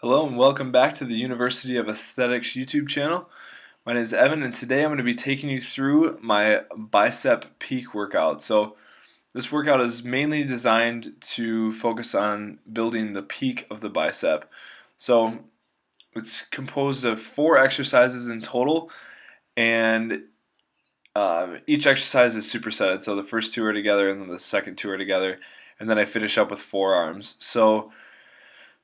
Hello and welcome back to the University of Aesthetics YouTube channel. My name is Evan and today I'm going to be taking you through my bicep peak workout. So this workout is mainly designed to focus on building the peak of the bicep. So it's composed of 4 exercises in total, and each exercise is supersetted. So the first 2 are together and then the second 2 are together, and then I finish up with forearms. So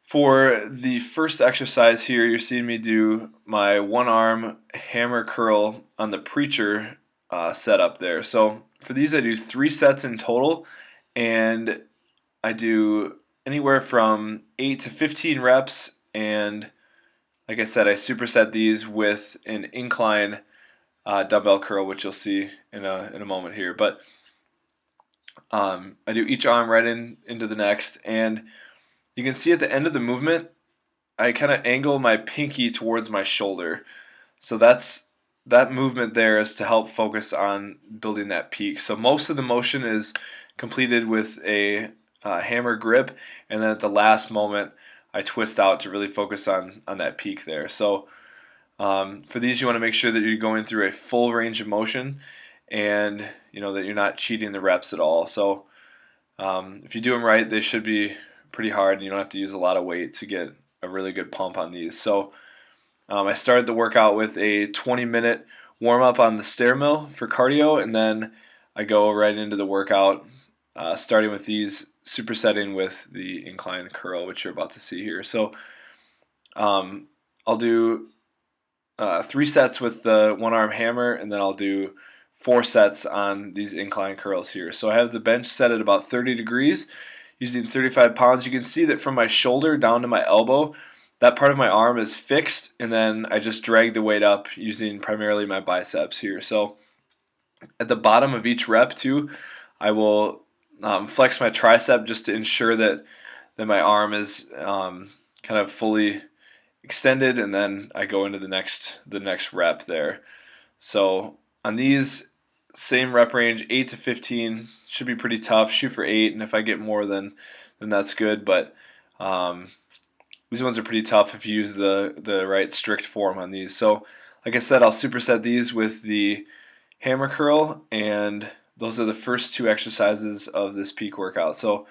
for the first exercise here, you're seeing me do my one arm hammer curl on the preacher setup there. So for these, I do 3 sets in total, and I do anywhere from 8 to 15 reps. And like I said, I superset these with an incline dumbbell curl, which you'll see in a moment here. But I do each arm right into the next, and you can see at the end of the movement, I kind of angle my pinky towards my shoulder. So that movement there is to help focus on building that peak. So most of the motion is completed with a hammer grip, and then at the last moment, I twist out to really focus on that peak there. So for these, you want to make sure that you're going through a full range of motion, and that you're not cheating the reps at all. So if you do them right, they should be pretty hard, and you don't have to use a lot of weight to get a really good pump on these. So I started the workout with a 20-minute warm-up on the stair mill for cardio, and then I go right into the workout, starting with these, supersetting with the incline curl, which you're about to see here. So I'll do 3 sets with the one-arm hammer, and then I'll do 4 sets on these incline curls here. So I have the bench set at about 30 degrees, using 35 pounds. You can see that from my shoulder down to my elbow, that part of my arm is fixed, and then I just drag the weight up using primarily my biceps here. So at the bottom of each rep too, I will flex my tricep just to ensure that my arm is kind of fully extended, and then I go into the next rep there. So on these, same rep range, 8 to 15, should be pretty tough. Shoot for 8, and if I get more, then that's good. But these ones are pretty tough if you use the right strict form on these. So like I said, I'll superset these with the hammer curl, and those are the first 2 exercises of this peak workout. So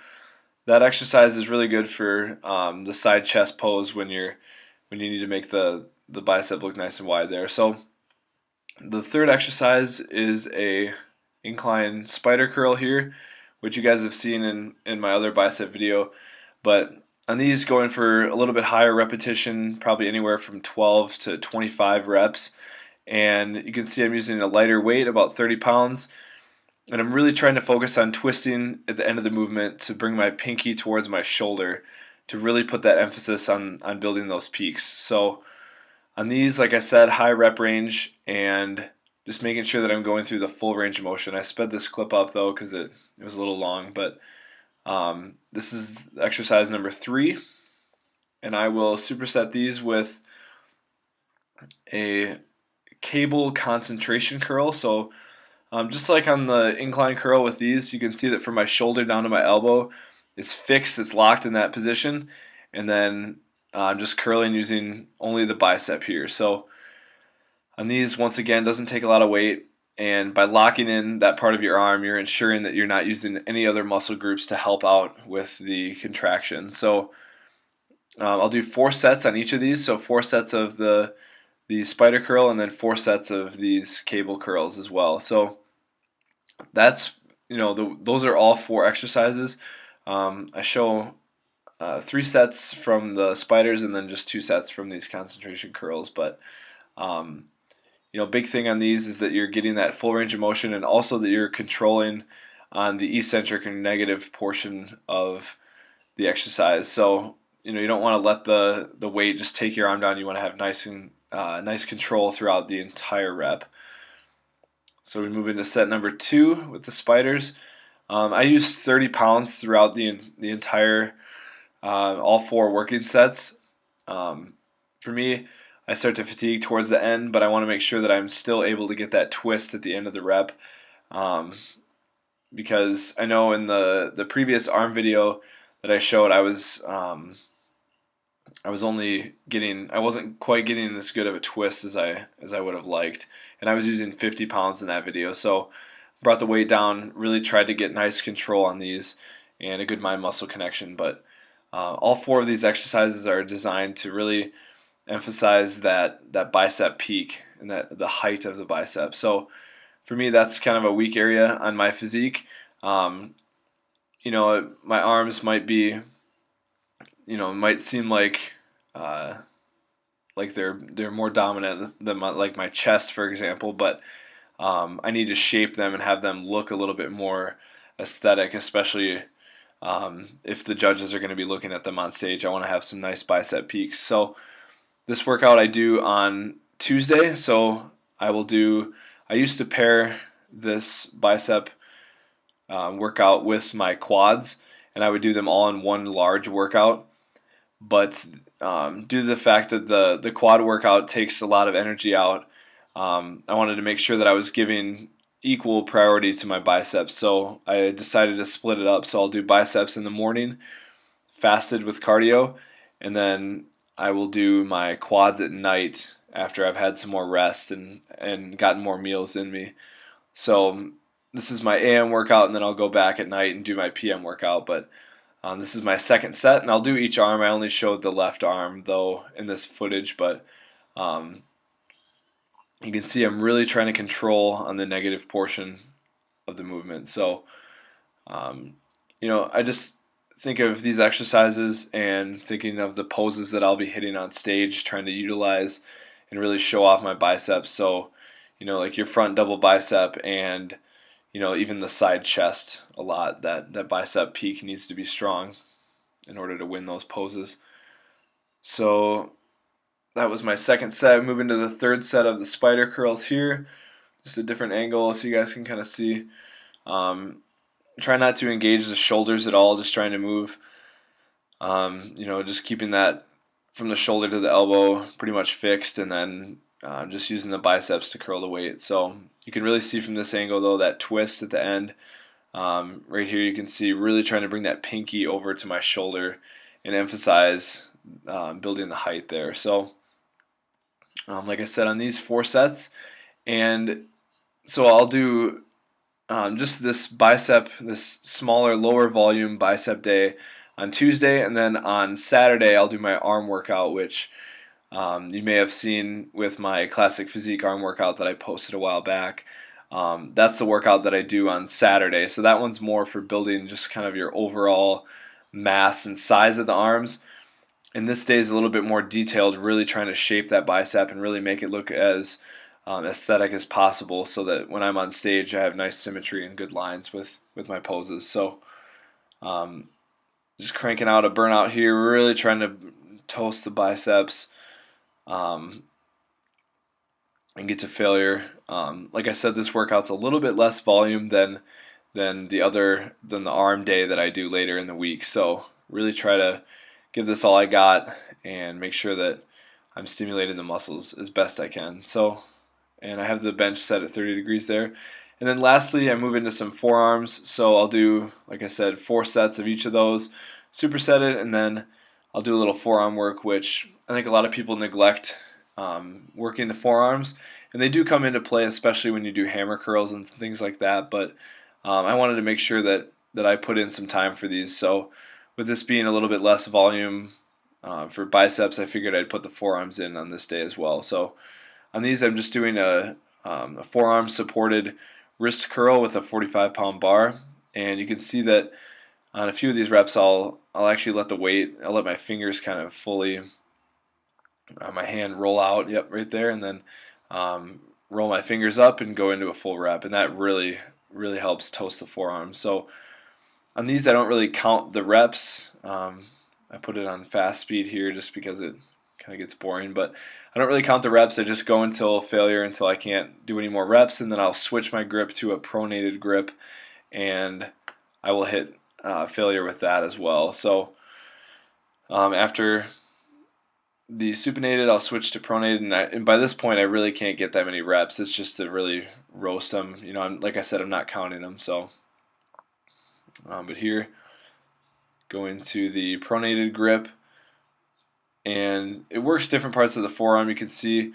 that exercise is really good for the side chest pose when you need to make the bicep look nice and wide there. So the third exercise is a incline spider curl here, which you guys have seen in my other bicep video. But on these, going for a little bit higher repetition, probably anywhere from 12 to 25 reps. And you can see I'm using a lighter weight, about 30 pounds. And I'm really trying to focus on twisting at the end of the movement to bring my pinky towards my shoulder to really put that emphasis on building those peaks. So on these, like I said, high rep range, and just making sure that I'm going through the full range of motion. I sped this clip up though because it was a little long, but this is exercise number 3, and I will superset these with a cable concentration curl. So just like on the incline curl with these, you can see that from my shoulder down to my elbow, it's fixed, it's locked in that position, and then I'm just curling using only the bicep here. So on these, once again, doesn't take a lot of weight, and by locking in that part of your arm, you're ensuring that you're not using any other muscle groups to help out with the contraction. So I'll do 4 sets on each of these. So 4 sets of the spider curl, and then 4 sets of these cable curls as well. So that's those are all 4 exercises. I show 3 sets from the spiders, and then just 2 sets from these concentration curls. But big thing on these is that you're getting that full range of motion, and also that you're controlling on the eccentric and negative portion of the exercise. So you don't want to let the weight just take your arm down. You want to have nice control throughout the entire rep. So we move into set number 2 with the spiders. I use 30 pounds throughout the entire all 4 working sets. For me, I start to fatigue towards the end, but I want to make sure that I'm still able to get that twist at the end of the rep, because I know in the previous arm video that I showed, I was I wasn't quite getting as good of a twist as I would have liked, and I was using 50 pounds in that video. So brought the weight down, really tried to get nice control on these and a good mind muscle connection. But all four of these exercises are designed to really emphasize that bicep peak and that the height of the bicep. So for me, that's kind of a weak area on my physique. Um, my arms might be, might seem uh, like they're more dominant than my chest, for example. But I need to shape them and have them look a little bit more aesthetic, especially if the judges are going to be looking at them on stage. I want to have some nice bicep peaks. So this workout I do on Tuesday. So I used to pair this bicep workout with my quads, and I would do them all in one large workout. But due to the fact that the quad workout takes a lot of energy out, I wanted to make sure that I was giving equal priority to my biceps. So I decided to split it up. So I'll do biceps in the morning, fasted with cardio, and then I will do my quads at night after I've had some more rest and gotten more meals in me. So this is my AM workout, and then I'll go back at night and do my PM workout. But this is my second set, and I'll do each arm. I only showed the left arm, though, in this footage, but um, you can see I'm really trying to control on the negative portion of the movement. So, um, I just think of these exercises and thinking of the poses that I'll be hitting on stage, trying to utilize and really show off my biceps. So, like your front double bicep and even the side chest a lot. That bicep peak needs to be strong in order to win those poses. So that was my second set. Moving to the third set of the spider curls here. Just a different angle so you guys can kind of see. Try not to engage the shoulders at all. Just trying to move. Just keeping that from the shoulder to the elbow pretty much fixed, and then just using the biceps to curl the weight. So you can really see from this angle, though, that twist at the end. Right here you can see really trying to bring that pinky over to my shoulder and emphasize building the height there. So like I said, on these 4 sets, and so I'll do just this smaller, lower volume bicep day on Tuesday, and then on Saturday I'll do my arm workout, which you may have seen with my classic physique arm workout that I posted a while back. That's the workout that I do on Saturday. So that one's more for building just kind of your overall mass and size of the arms. And this day is a little bit more detailed, really trying to shape that bicep and really make it look as aesthetic as possible, so that when I'm on stage I have nice symmetry and good lines with my poses. So just cranking out a burnout here, really trying to toast the biceps and get to failure. Like I said, this workout's a little bit less volume than the arm day that I do later in the week. So really try to give this all I got and make sure that I'm stimulating the muscles as best I can. So, and I have the bench set at 30 degrees there. And then lastly, I move into some forearms. So I'll do, like I said, 4 sets of each of those, superset it, and then I'll do a little forearm work, which I think a lot of people neglect working the forearms. And they do come into play, especially when you do hammer curls and things like that. But I wanted to make sure that I put in some time for these. So with this being a little bit less volume for biceps, I figured I'd put the forearms in on this day as well. So on these, I'm just doing a forearm supported wrist curl with a 45-pound bar. And you can see that on a few of these reps, I'll actually I'll let my fingers kind of fully, my hand roll out, yep, right there, and then roll my fingers up and go into a full rep. And that really, really helps toast the forearm. So on these, I don't really count the reps. I put it on fast speed here just because it kind of gets boring, but I don't really count the reps. I just go until failure, until I can't do any more reps, and then I'll switch my grip to a pronated grip, and I will hit failure with that as well. So after the supinated, I'll switch to pronated, and by this point I really can't get that many reps. It's just to really roast them. Like I said, I'm not counting them. So but here, going to the pronated grip, and it works different parts of the forearm. You can see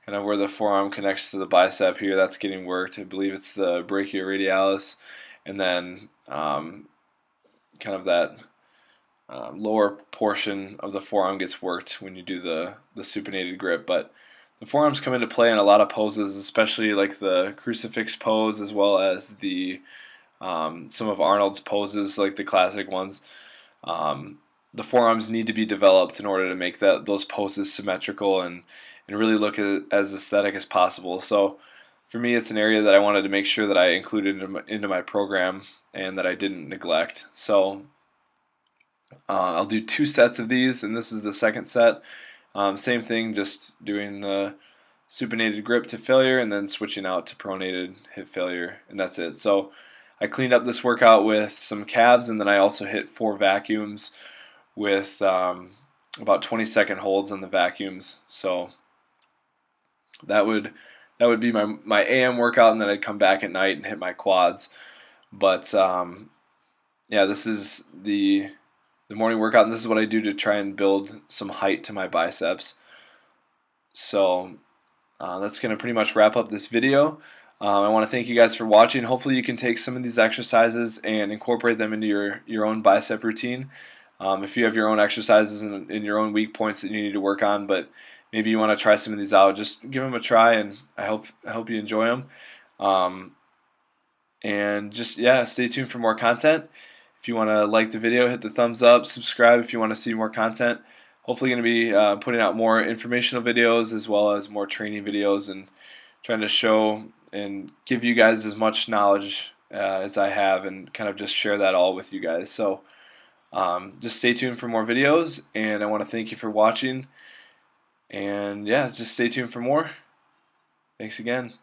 kind of where the forearm connects to the bicep here. That's getting worked. I believe it's the brachioradialis, and then kind of that lower portion of the forearm gets worked when you do the supinated grip. But the forearms come into play in a lot of poses, especially like the crucifix pose, as well as the some of Arnold's poses, like the classic ones. Um, the forearms need to be developed in order to make those poses symmetrical and really look as aesthetic as possible. So for me, it's an area that I wanted to make sure that I included into my program and that I didn't neglect. So I'll do 2 sets of these, and this is the second set. Same thing, just doing the supinated grip to failure and then switching out to pronated hip failure, and that's it. So I cleaned up this workout with some calves, and then I also hit 4 vacuums with about 20-second holds on the vacuums. So that would be my AM workout, and then I'd come back at night and hit my quads. But yeah, this is the morning workout, and this is what I do to try and build some height to my biceps. So that's going to pretty much wrap up this video. I want to thank you guys for watching. Hopefully you can take some of these exercises and incorporate them into your own bicep routine. If you have your own exercises and your own weak points that you need to work on, but maybe you want to try some of these out, just give them a try, and I hope you enjoy them. And just, yeah, stay tuned for more content. If you want to like the video, hit the thumbs up, subscribe if you want to see more content. Hopefully going to be putting out more informational videos as well as more training videos, and trying to show and give you guys as much knowledge as I have, and kind of just share that all with you guys. So just stay tuned for more videos, and I want to thank you for watching. And yeah, just stay tuned for more. Thanks again.